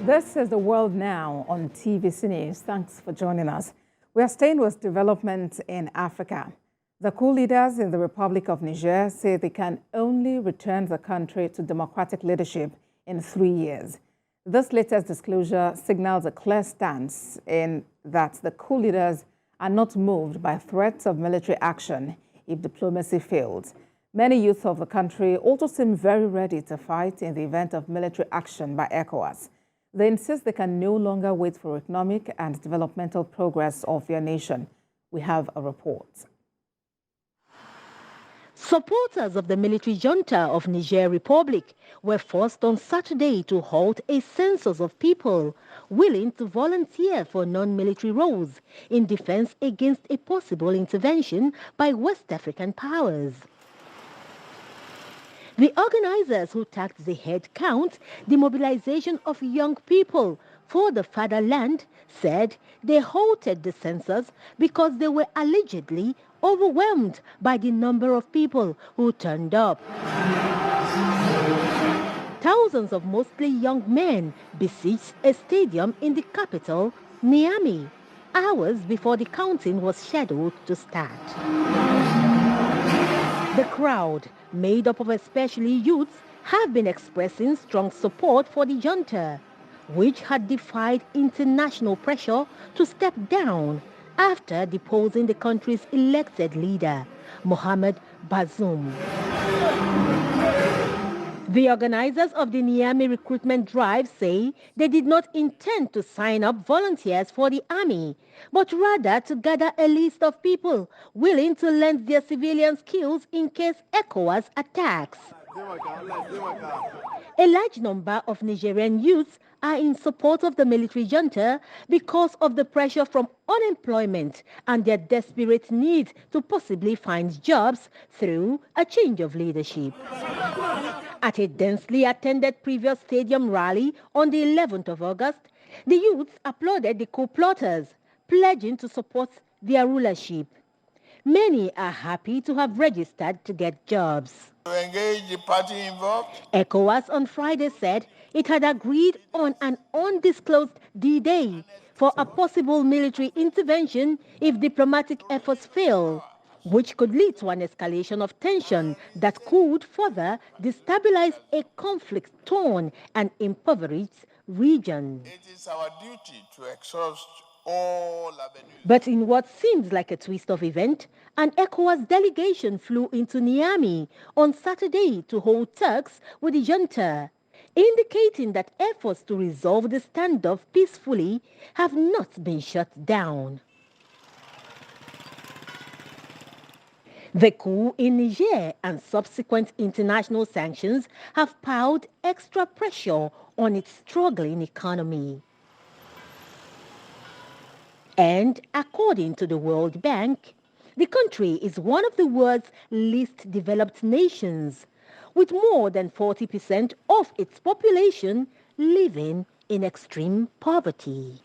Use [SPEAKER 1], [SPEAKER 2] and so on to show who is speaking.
[SPEAKER 1] This is The World Now on TVC News. Thanks for joining us. We are staying with development in Africa. The coup leaders in the Republic of Niger say they can only return the country to democratic leadership in 3 years. This latest disclosure signals a clear stance in that the coup leaders are not moved by threats of military action if diplomacy fails. Many youth of the country also seem very ready to fight in the event of military action by ECOWAS. They insist they can no longer wait for economic and developmental progress of their nation. We have a report.
[SPEAKER 2] Supporters of the military junta of Niger Republic were forced on Saturday to halt a census of people willing to volunteer for non-military roles in defense against a possible intervention by West African powers. The organizers, who tagged the head count the mobilization of young people for the fatherland, said they halted the census because they were allegedly overwhelmed by the number of people who turned up. Thousands of mostly young men besieged a stadium in the capital, Niamey, hours before the counting was scheduled to start. The crowd, made up of especially youths, have been expressing strong support for the junta, which had defied international pressure to step down after deposing the country's elected leader, Mohamed Bazoum. The organizers of the Niamey recruitment drive say they did not intend to sign up volunteers for the army, but rather to gather a list of people willing to lend their civilian skills in case ECOWAS attacks. A large number of Nigerian youths are in support of the military junta because of the pressure from unemployment and their desperate need to possibly find jobs through a change of leadership. At a densely attended previous stadium rally on the 11th of August, the youths applauded the coup plotters, pledging to support their rulership. Many are happy to have registered to get jobs.
[SPEAKER 3] To engage the party involved.
[SPEAKER 2] ECOWAS on Friday said it had agreed on an undisclosed D-Day for a possible military intervention if diplomatic efforts fail, which could lead to an escalation of tension that could further destabilize a conflict-torn and impoverished region.
[SPEAKER 3] It is our duty to exhaust all avenues.
[SPEAKER 2] But in what seems like a twist of event, an ECOWAS delegation flew into Niamey on Saturday to hold talks with the junta, indicating that efforts to resolve the standoff peacefully have not been shut down. The coup in Niger and subsequent international sanctions have piled extra pressure on its struggling economy. And according to the World Bank, the country is one of the world's least developed nations, with more than 40% of its population living in extreme poverty.